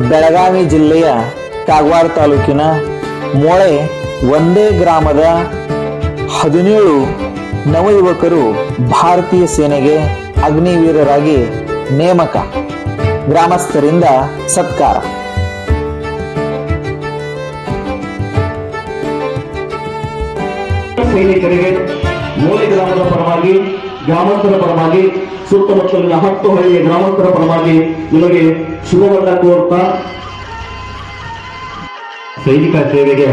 ಬೆಳಗಾವಿ ಜಿಲ್ಲೆಯ ಕಾಗವಾಡ ತಾಲೂಕಿನ ಮೊಳೆ ಒಂದೇ ಗ್ರಾಮದ 17 ನವಯುವಕರು ಭಾರತೀಯ ಸೇನೆಗೆ ಅಗ್ನಿವೀರರಾಗಿ ನೇಮಕ. ಗ್ರಾಮಸ್ಥರಿಂದ ಸತ್ಕಾರ. ಸೈನಿಕರಿಗೆ ಮೂಲೆ ಗ್ರಾಮದ ಪರವಾಗಿ, ಗ್ರಾಮಾಂತರ ಪರವಾಗಿ, ಸುತ್ತಮುತ್ತಲಿನ 10 ಹಳ್ಳಿಯ ಗ್ರಾಮಾಂತರ ಪರವಾಗಿ ನಿಮಗೆ ಶುಭವನ್ನ ಕೋರ್ತಾ, ಸೈನಿಕ ಸೇವೆಗೆ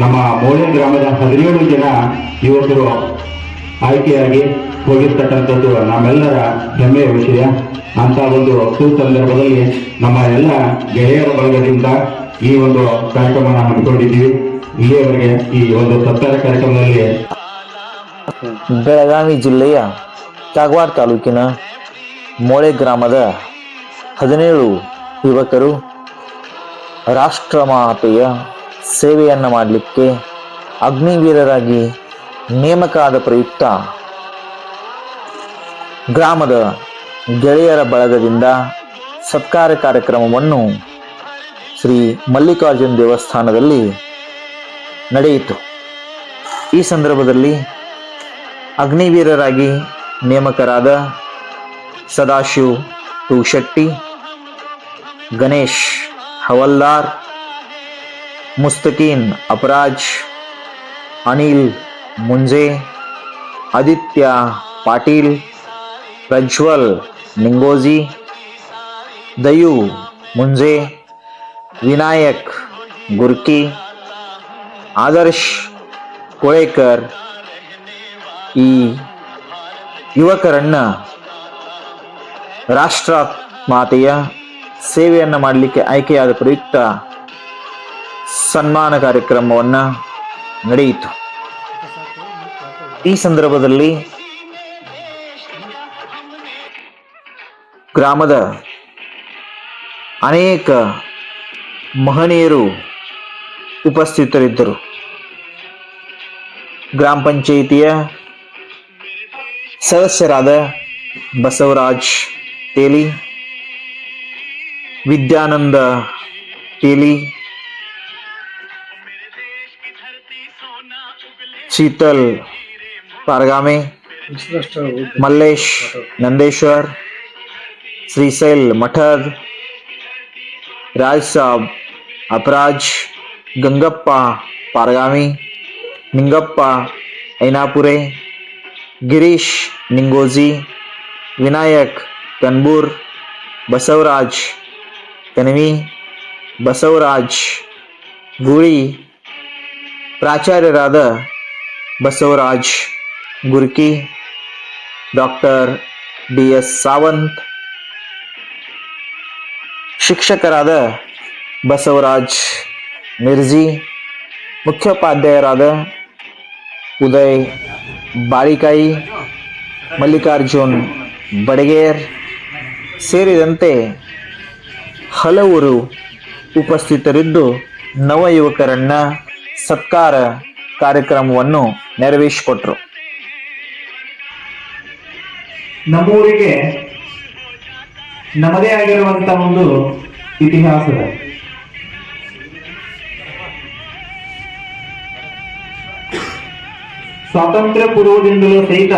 ನಮ್ಮ ಮೋಳೆ ಗ್ರಾಮದ 17 ಜನ ಯುವಕರು ಆಯ್ಕೆಯಾಗಿ ಹೋಗಿರ್ತಕ್ಕಂಥದ್ದು ನಮ್ಮೆಲ್ಲರ ಹೆಮ್ಮೆಯ ವಿಷಯ. ಅಂತ ಒಂದು ಸುಸಂದರ್ಭದಲ್ಲಿ ನಮ್ಮ ಎಲ್ಲ ಗೆಳೆಯರ ಬಳಗದಿಂದ ಈ ಒಂದು ಕಾರ್ಯಕ್ರಮವನ್ನು ಹಮ್ಮಿಕೊಂಡಿದ್ದೀವಿ. ಇಲ್ಲಿಯವರೆಗೆ ಈ ಒಂದು ಸತ್ಕಾರ ಕಾರ್ಯಕ್ರಮದಲ್ಲಿ ಬೆಳಗಾವಿ ಜಿಲ್ಲೆಯ ಕಾಗವಾಡ ತಾಲೂಕಿನ ಮೊಳೆ ಗ್ರಾಮದ 17 ಯುವಕರು ರಾಷ್ಟ್ರಮಾತೆಯ ಸೇವೆಯನ್ನು ಮಾಡಲಿಕ್ಕೆ ಅಗ್ನಿವೀರರಾಗಿ ನೇಮಕ ಆದ ಪ್ರಯುಕ್ತ ಗ್ರಾಮದ ಗೆಳೆಯರ ಬಳಗದಿಂದ ಸತ್ಕಾರ ಕಾರ್ಯಕ್ರಮವನ್ನು ಶ್ರೀ ಮಲ್ಲಿಕಾರ್ಜುನ ದೇವಸ್ಥಾನದಲ್ಲಿ ನಡೆಯಿತು. ಈ ಸಂದರ್ಭದಲ್ಲಿ ಅಗ್ನಿವೀರರಾಗಿ ನೇಮಕರಾದ ಸದಾಶಿವ್ ತೂಶೆಟ್ಟಿ, ಗಣೇಶ್ ಹವಲ್ದಾರ್, ಮುಸ್ತಕೀನ್ ಅಪರಾಜ್, ಅನಿಲ್ ಮುಂಜೆ, ಆದಿತ್ಯ ಪಾಟೀಲ್, ಪ್ರಜ್ವಲ್ ನಿಂಗೋಜಿ, ದಯು ಮುಂಜೆ, ವಿನಾಯಕ್ ಗುರ್ಕಿ, ಆದರ್ಶ್ ಕೋಳೇಕರ್ ಈ ಯುವಕರನ್ನ ರಾಷ್ಟ್ರ ಮಾತೆಯ ಸೇವೆಯನ್ನು ಮಾಡಲಿಕ್ಕೆ ಆಯ್ಕೆಯಾದ ಪ್ರಯುಕ್ತ ಸನ್ಮಾನ ಕಾರ್ಯಕ್ರಮವನ್ನು ನಡೆಯಿತು. ಈ ಸಂದರ್ಭದಲ್ಲಿ ಗ್ರಾಮದ ಅನೇಕ ಮಹನೀಯರು ಉಪಸ್ಥಿತರಿದ್ದರು. ಗ್ರಾಮ ಪಂಚಾಯಿತಿಯ ಸದಸ್ಯರಾದ ಬಸವರಾಜ್ ತೇಲಿ, ವಿದ್ಯಾನಂದ ತೇಲಿ, ಶೀತಲ್ ಪಾರಗಾಮೆ, ಮಲ್ಲೇಶ್ ನಂದೇಶ್ವರ್, ಶ್ರೀಶೈಲ್ ಮಠದ್, ರಾಜ್ ಸಾಬ್ ಅಪರಾಜ್, ಗಂಗಪ್ಪ ಪಾರಗಾಮಿ, ನಿಂಗಪ್ಪ ಐನಾಪುರೆ, ಗಿರೀಶ್ ನಿಂಗೋಜಿ, ವಿನಾಯಕ್ ಕನ್ಬೂರ್, ಬಸವರಾಜ್ ಕನವಿ, ಬಸವರಾಜ್ ಗೂಳಿ, ಪ್ರಾಚಾರ್ಯರಾದ ಬಸವರಾಜ್ ಗುರ್ಕಿ, ಡಾಕ್ಟರ್ DS ಸಾವಂತ್, ಶಿಕ್ಷಕರಾದ ಬಸವರಾಜ್ ಮಿರ್ಜಿ, ಮುಖ್ಯೋಪಾಧ್ಯಾಯರಾದ ಉದಯ್ ಬಾಳಿಕಾಯಿ, ಮಲ್ಲಿಕಾರ್ಜುನ್ ಬಡಗೇರ್ ಸೇರಿದಂತೆ ಹಲವರು ಉಪಸ್ಥಿತರಿದ್ದು ನವಯುವಕರನ್ನ ಸತ್ಕಾರ ಕಾರ್ಯಕ್ರಮವನ್ನು ನೆರವೇರಿಸಿಕೊಟ್ರು. ನಮ್ಮೂರಿಗೆ ನಮ್ಮದೇ ಆಗಿರುವಂತ ಒಂದು ಇತಿಹಾಸದ ಸ್ವಾತಂತ್ರ್ಯ ಪೂರ್ವದಿಂದಲೂ ಸಹಿತ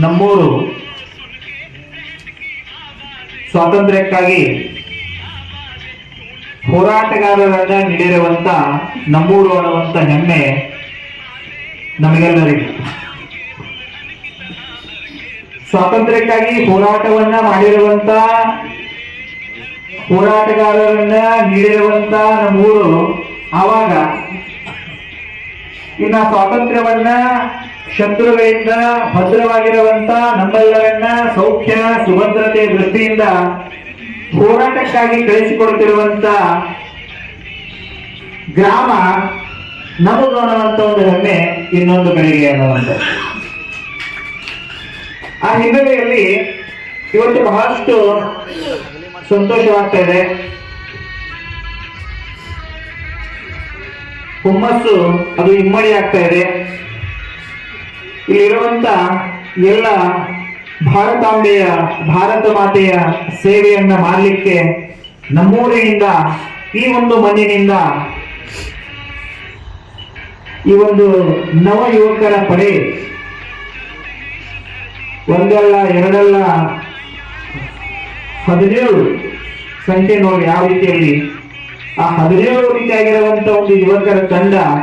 ನಮ್ಮೂರು ಸ್ವಾತಂತ್ರ್ಯಕ್ಕಾಗಿ ಹೋರಾಟಗಾರರನ್ನ ನೀಡಿರುವಂತ ನಮ್ಮೂರು ಅನ್ನುವಂತ ಹೆಮ್ಮೆ ನಮಗೆಲ್ಲರಿಗೂ. ಸ್ವಾತಂತ್ರ್ಯಕ್ಕಾಗಿ ಹೋರಾಟವನ್ನ ಮಾಡಿರುವಂತ ಹೋರಾಟಗಾರರನ್ನ ನೀಡಿರುವಂತ ನಮ್ಮೂರು ಆವಾಗ ಇನ್ನ ಸ್ವಾತಂತ್ರ್ಯವನ್ನ ಶತ್ರುಗಳಿಂದ ಭದ್ರವಾಗಿರುವಂತ ನಮ್ಮೆಲ್ಲರನ್ನ ಸೌಖ್ಯ ಸುಭದ್ರತೆ ದೃಷ್ಟಿಯಿಂದ ಹೋರಾಟಕ್ಕಾಗಿ ಕಳಿಸಿಕೊಡುತ್ತಿರುವಂತ ಗ್ರಾಮ ನಮಗೂ ಅನ್ನುವಂತ ಒಂದು ಹೆಮ್ಮೆ ಇನ್ನೊಂದು ಕಡೆಗೆ ಅನ್ನುವಂಥ ಆ ಹಿನ್ನೆಲೆಯಲ್ಲಿ ಇವತ್ತು ಬಹಳಷ್ಟು ಸಂತೋಷವಾಗ್ತಾ ಇದೆ. ಹುಮ್ಮಸ್ಸು ಅದು ಇಮ್ಮಡಿ ಆಗ್ತಾ ಇದೆ. ಇಲ್ಲಿರುವಂತ ಎಲ್ಲ ಭಾರತಾಂಬೆಯ ಭಾರತ ಮಾತೆಯ ಸೇವೆಯನ್ನ ಮಾಡಲಿಕ್ಕೆ ನಮ್ಮೂರಿನಿಂದ, ಈ ಒಂದು ಮಣ್ಣಿನಿಂದ ಈ ಒಂದು ನವ ಯುವಕರ ಪಡೆ ಒಂದಲ್ಲ ಎರಡಲ್ಲ 17 ಸಂಖ್ಯೆ ನೋಡಿ ಯಾವ ರೀತಿಯಲ್ಲಿ ಆ 17 ರೀತಿಯಾಗಿರುವಂತ ಒಂದು ಯುವಕರ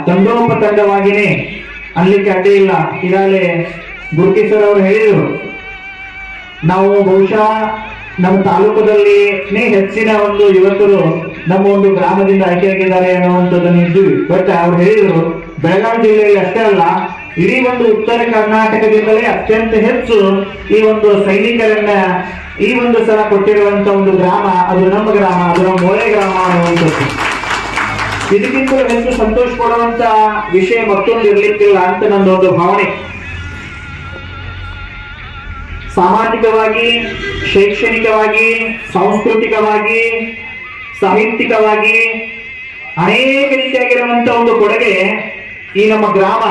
ತಂಡೋಪತಂಡವಾಗಿನೇ ಅನ್ಲಿಕ್ಕೆ ಅಡ್ಡಿ ಇಲ್ಲ. ಈಗಾಗಲೇ ಗುರುಕಿ ಸರ್ ಅವರು ಹೇಳಿದರು, ನಾವು ಬಹುಶಃ ನಮ್ಮ ತಾಲೂಕದಲ್ಲಿನೇ ಹೆಚ್ಚಿನ ಒಂದು ಯುವಕರು ನಮ್ಮ ಒಂದು ಗ್ರಾಮದಿಂದ ಆಯ್ಕೆಯಾಗಿದ್ದಾರೆ ಅನ್ನುವಂಥದ್ದನ್ನು ಇದ್ದೀವಿ. ಬಟ್ ಅವ್ರು ಹೇಳಿದರು, ಬೆಳಗಾವಿ ಜಿಲ್ಲೆಯಲ್ಲಿ ಅಷ್ಟೇ ಅಲ್ಲ, ಇಡೀ ಒಂದು ಉತ್ತರ ಕರ್ನಾಟಕದಿಂದಲೇ ಅತ್ಯಂತ ಹೆಚ್ಚು ಈ ಒಂದು ಸೈನಿಕರನ್ನ ಈ ಒಂದು ಸಲ ಕೊಟ್ಟಿರುವಂತ ಒಂದು ಗ್ರಾಮ ಅದು ನಮ್ಮ ಗ್ರಾಮ, ಅದು ನಮ್ಮ ಮೋಳೆ ಗ್ರಾಮ ಅನ್ನುವಂಥದ್ದು. ಇದಕ್ಕಿಂತಲೂ ಹೆಚ್ಚು ಸಂತೋಷ ಪಡುವಂತ ವಿಷಯ ಮತ್ತೊಂದು ಇರ್ಲಿಕ್ಕಿಲ್ಲ ಅಂತ ನನ್ನೊಂದು ಭಾವನೆ. ಸಾಮಾಜಿಕವಾಗಿ, ಶೈಕ್ಷಣಿಕವಾಗಿ, ಸಾಂಸ್ಕೃತಿಕವಾಗಿ, ಸಾಹಿತ್ಯಿಕವಾಗಿ ಅನೇಕ ರೀತಿಯಾಗಿರುವಂತ ಒಂದು ಕೊಡುಗೆ ಈ ನಮ್ಮ ಗ್ರಾಮ